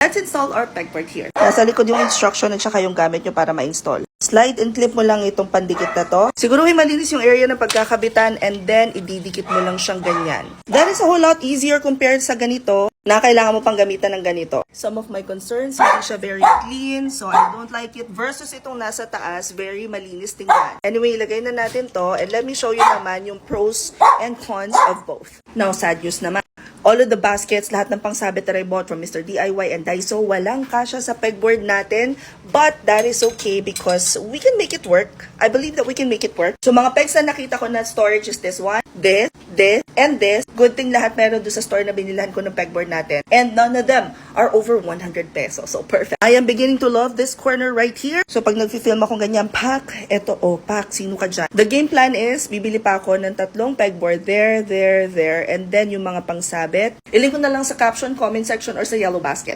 Let's install our pegboard here. Nasa likod yung instruction at saka yung gamit nyo para ma-install. Slide and clip mo lang itong pandikit na to. Siguruhin malinis yung area ng pagkakabitan and then ididikit mo lang siyang ganyan. That is a whole lot easier compared sa ganito na kailangan mo pang gamitan ng ganito. Some of my concerns, hindi siya very clean, so I don't like it. Versus itong nasa taas, very malinis tingnan. Anyway, ilagay na natin to and let me show you naman yung pros and cons of both. Now, sad news naman. All of the baskets, lahat ng pangsabit that I bought from Mr. DIY and Daiso, walang kasya sa pegboard natin. But that is okay because we can make it work. I believe that we can make it work. So mga pegs na nakita ko na storage is this one, this, and this. Good thing lahat meron doon sa store na binilhan ko ng pegboard natin. And none of them are over 100 pesos. So perfect. I am beginning to love this corner right here. So pag nag-film akong ganyan, pak, eto, pak, sino ka dyan? The game plan is, bibili pa ako ng 3 pegboard, there, and then yung mga pangsabit. Ilink ko na lang sa caption, comment section, or sa yellow basket.